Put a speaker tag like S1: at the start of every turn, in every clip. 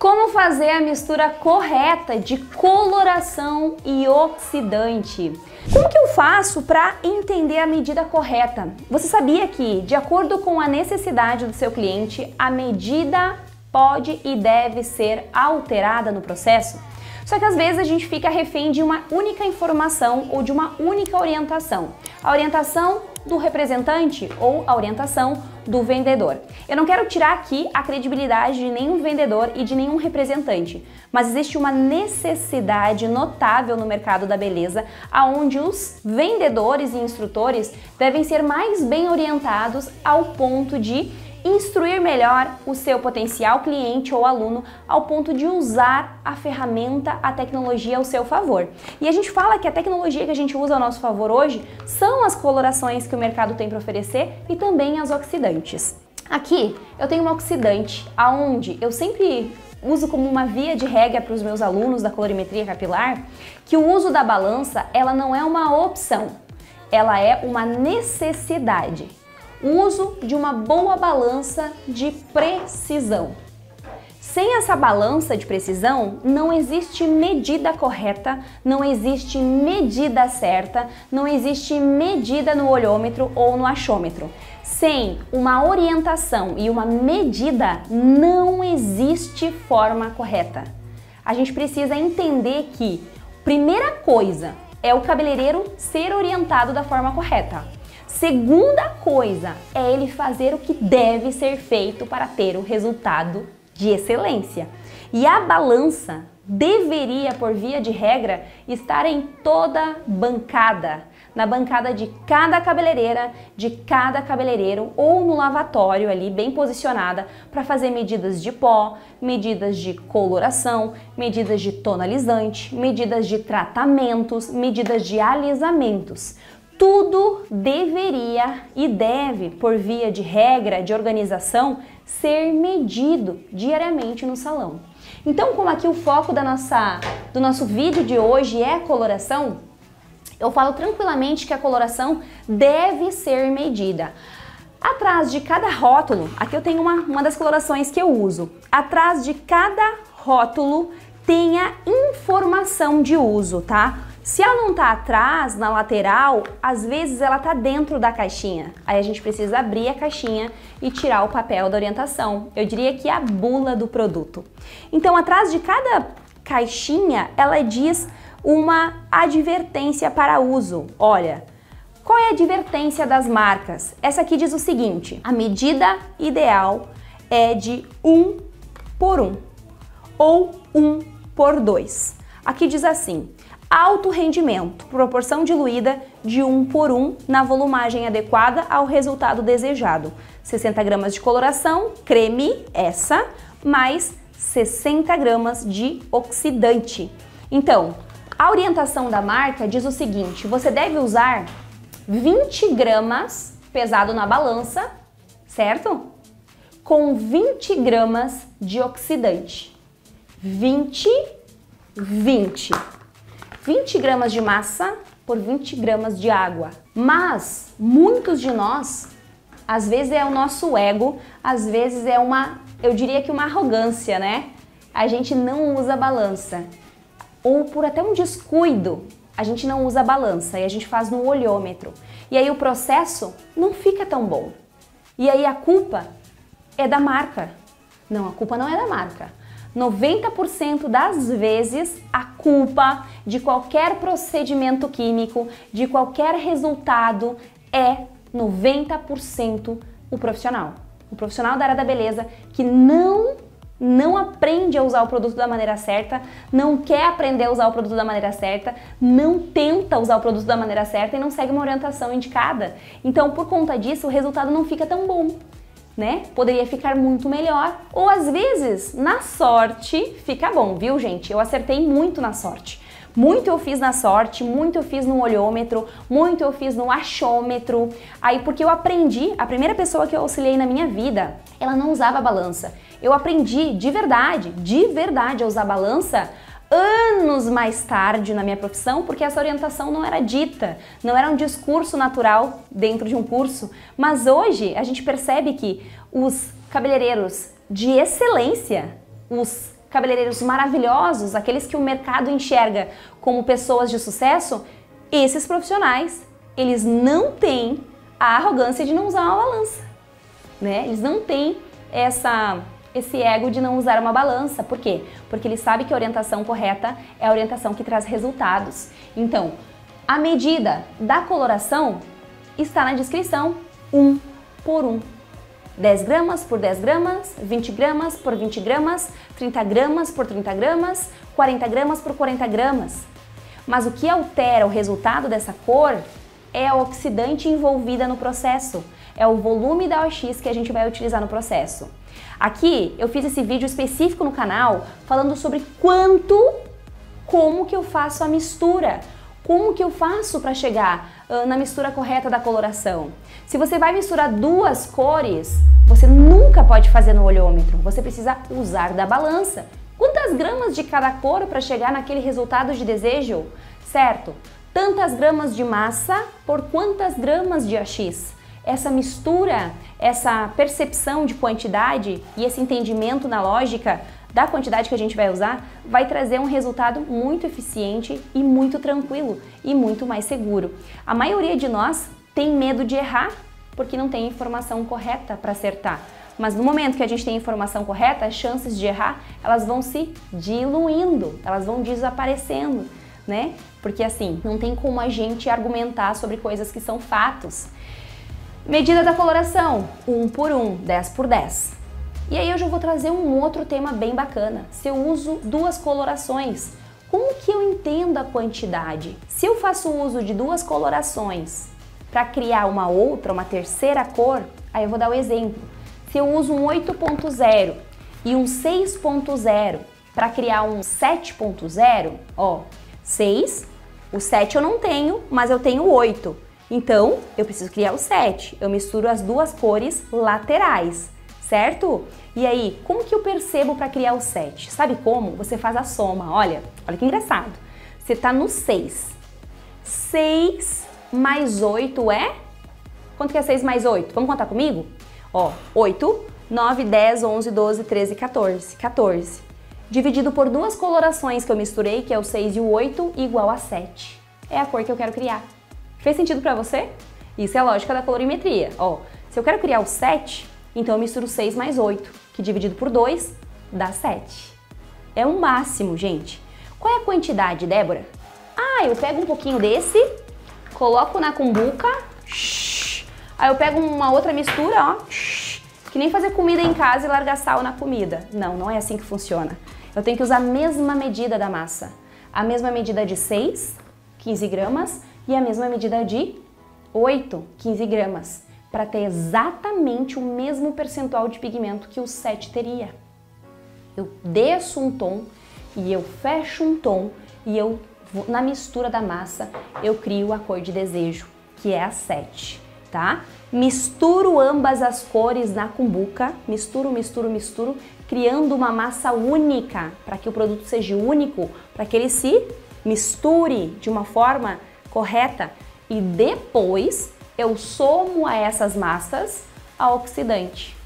S1: Como fazer a mistura correta de coloração e oxidante? Como que eu faço para entender a medida correta? Você sabia que, de acordo com a necessidade do seu cliente, a medida pode e deve ser alterada no processo? Só que às vezes a gente fica refém de uma única informação ou de uma única orientação. A orientação do representante ou a orientação do vendedor. Eu não quero tirar aqui a credibilidade de nenhum vendedor e de nenhum representante, mas existe uma necessidade notável no mercado da beleza, aonde os vendedores e instrutores devem ser mais bem orientados ao ponto de instruir melhor o seu potencial cliente ou aluno ao ponto de usar a ferramenta, a tecnologia ao seu favor. E a gente fala que a tecnologia que a gente usa ao nosso favor hoje são as colorações que o mercado tem para oferecer e também as oxidantes. Aqui eu tenho um oxidante aonde eu sempre uso como uma via de regra para os meus alunos da colorimetria capilar que o uso da balança ela não é uma opção, ela é uma necessidade. O uso de uma boa balança de precisão. Sem essa balança de precisão, não existe medida correta, não existe medida certa, não existe medida no olhômetro ou no achômetro. Sem uma orientação e uma medida, não existe forma correta. A gente precisa entender que, primeira coisa, é o cabeleireiro ser orientado da forma correta. Segunda coisa é ele fazer o que deve ser feito para ter o resultado de excelência. E a balança deveria, por via de regra, estar em toda bancada. Na bancada de cada cabeleireira, de cada cabeleireiro ou no lavatório ali bem posicionada para fazer medidas de pó, medidas de coloração, medidas de tonalizante, medidas de tratamentos, medidas de alisamentos. Tudo deveria e deve, por via de regra, de organização, ser medido diariamente no salão. Então, como aqui o foco do nosso vídeo de hoje é a coloração, eu falo tranquilamente que a coloração deve ser medida. Atrás de cada rótulo, aqui eu tenho uma das colorações que eu uso, atrás de cada rótulo tem a informação de uso, tá? Se ela não tá atrás, na lateral, às vezes ela tá dentro da caixinha. Aí a gente precisa abrir a caixinha e tirar o papel da orientação. Eu diria que é a bula do produto. Então, atrás de cada caixinha, ela diz uma advertência para uso. Olha, qual é a advertência das marcas? Essa aqui diz o seguinte: a medida ideal é de 1 por 1 ou 1 por 2. Aqui diz assim: alto rendimento, proporção diluída de 1 por 1 na volumagem adequada ao resultado desejado. 60 gramas de coloração, creme, essa, mais 60 gramas de oxidante. Então, a orientação da marca diz o seguinte: você deve usar 20 gramas pesado na balança, certo? Com 20 gramas de oxidante. 20 gramas de massa por 20 gramas de água. Mas muitos de nós, às vezes é o nosso ego, às vezes é eu diria que uma arrogância, né? A gente não usa balança. Ou por até um descuido, a gente não usa balança e a gente faz no olhômetro. E aí o processo não fica tão bom. E aí a culpa é da marca. Não, a culpa não é da marca. 90% das vezes a culpa de qualquer procedimento químico, de qualquer resultado é 90% o profissional. O profissional da área da beleza que não aprende a usar o produto da maneira certa, não quer aprender a usar o produto da maneira certa, não tenta usar o produto da maneira certa e não segue uma orientação indicada. Então, por conta disso, o resultado não fica tão bom, né? Poderia ficar muito melhor, ou às vezes, na sorte, fica bom, viu, gente? Eu acertei muito na sorte. Muito eu fiz na sorte, muito eu fiz no olhômetro, muito eu fiz no achômetro. Aí, porque eu aprendi, a primeira pessoa que eu auxiliei na minha vida, ela não usava balança. Eu aprendi de verdade a usar balança anos mais tarde na minha profissão, porque essa orientação não era dita, não era um discurso natural dentro de um curso, mas hoje a gente percebe que os cabeleireiros de excelência, os cabeleireiros maravilhosos, aqueles que o mercado enxerga como pessoas de sucesso, esses profissionais, eles não têm a arrogância de não usar uma balança, né? Eles não têm esse ego de não usar uma balança. Por quê? Porque eles sabem que a orientação correta é a orientação que traz resultados. Então, a medida da coloração está na descrição, 1 por 1. 10 gramas por 10 gramas, 20 gramas por 20 gramas, 30 gramas por 30 gramas, 40 gramas por 40 gramas. Mas o que altera o resultado dessa cor é a oxidante envolvida no processo, é o volume da OX que a gente vai utilizar no processo. Aqui eu fiz esse vídeo específico no canal falando sobre como que eu faço a mistura, como que eu faço para chegar na mistura correta da coloração. Se você vai misturar duas cores, você nunca pode fazer no olhômetro, você precisa usar da balança. Quantas gramas de cada cor para chegar naquele resultado de desejo, certo? Tantas gramas de massa por quantas gramas de AX. Essa mistura, essa percepção de quantidade e esse entendimento na lógica da quantidade que a gente vai usar vai trazer um resultado muito eficiente e muito tranquilo e muito mais seguro. A maioria de nós tem medo de errar porque não tem informação correta para acertar. Mas no momento que a gente tem informação correta, as chances de errar, elas vão se diluindo, elas vão desaparecendo, né? Porque assim, não tem como a gente argumentar sobre coisas que são fatos. Medida da coloração, 1 por 1, 10 por 10. E aí eu já vou trazer um outro tema bem bacana. Se eu uso duas colorações, como que eu entendo a quantidade? Se eu faço uso de duas colorações para criar uma terceira cor, aí eu vou dar o exemplo. Se eu uso um 8.0 e um 6.0 para criar um 7.0, ó, 6, o 7 eu não tenho, mas eu tenho 8. Então, eu preciso criar o 7. Eu misturo as duas cores laterais, certo? E aí, como que eu percebo para criar o 7? Sabe como? Você faz a soma. Olha que engraçado. Você tá no 6. 6 mais 8 é? Quanto que é 6 mais 8? Vamos contar comigo? Ó, 8, 9, 10, 11, 12, 13, 14. 14. Dividido por duas colorações que eu misturei, que é o 6 e o 8, igual a 7. É a cor que eu quero criar. Fez sentido para você? Isso é a lógica da colorimetria. Ó, se eu quero criar o 7, então eu misturo 6 mais 8, que dividido por 2 dá 7. É o máximo, gente. Qual é a quantidade, Débora? Ah, eu pego um pouquinho desse, coloco na cumbuca, aí eu pego uma outra mistura, ó, que nem fazer comida em casa e largar sal na comida. Não, não é assim que funciona. Eu tenho que usar a mesma medida da massa. A mesma medida de 6, 15 gramas, e a mesma medida de 8, 15 gramas, para ter exatamente o mesmo percentual de pigmento que o 7 teria. Eu desço um tom e eu fecho um tom e eu, na mistura da massa, eu crio a cor de desejo, que é a 7, tá? Misturo ambas as cores na cumbuca, misturo, criando uma massa única, para que o produto seja único, para que ele se misture de uma forma correta, e depois eu somo a essas massas a oxidante.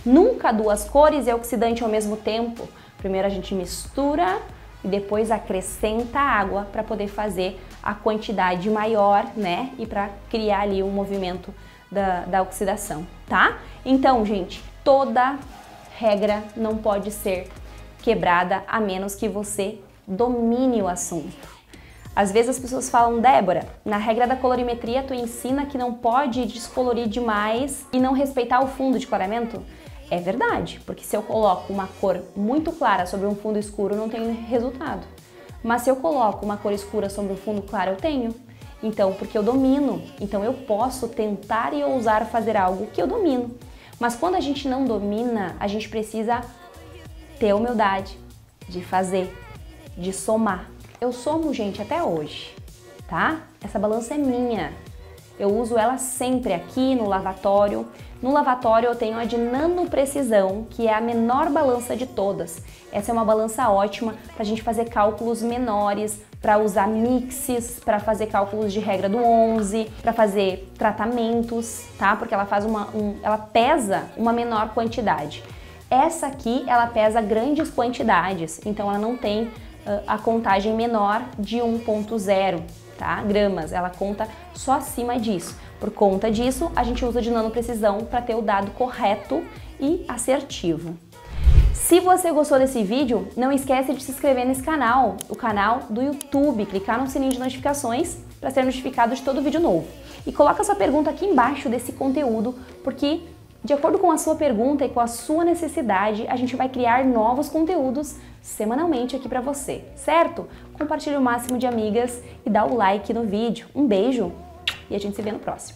S1: Nunca duas cores e oxidante ao mesmo tempo. Primeiro a gente mistura e depois acrescenta água para poder fazer a quantidade maior, né? E para criar ali um movimento da oxidação, tá? Então, gente, toda regra não pode ser quebrada a menos que você domine o assunto. Às vezes as pessoas falam, Débora, na regra da colorimetria tu ensina que não pode descolorir demais e não respeitar o fundo de clareamento? É verdade, porque se eu coloco uma cor muito clara sobre um fundo escuro, não tenho resultado. Mas se eu coloco uma cor escura sobre um fundo claro, eu tenho. Então, porque eu domino, então eu posso tentar e ousar fazer algo que eu domino. Mas quando a gente não domina, a gente precisa ter a humildade de fazer, de somar. Eu somo, gente, até hoje, tá? Essa balança é minha. Eu uso ela sempre aqui no lavatório. No lavatório eu tenho a de nano precisão, que é a menor balança de todas. Essa é uma balança ótima para a gente fazer cálculos menores, para usar mixes, para fazer cálculos de regra do 11, para fazer tratamentos, tá? Porque ela faz ela pesa uma menor quantidade. Essa aqui, ela pesa grandes quantidades, então ela não tem a contagem menor de 1,0, tá? Gramas, ela conta só acima disso. Por conta disso, a gente usa de nanoprecisão para ter o dado correto e assertivo. Se você gostou desse vídeo, não esquece de se inscrever nesse canal, o canal do YouTube, clicar no sininho de notificações para ser notificado de todo vídeo novo. E coloca sua pergunta aqui embaixo desse conteúdo, porque de acordo com a sua pergunta e com a sua necessidade, a gente vai criar novos conteúdos semanalmente aqui para você, certo? Compartilhe o máximo de amigas e dá o like no vídeo. Um beijo e a gente se vê no próximo.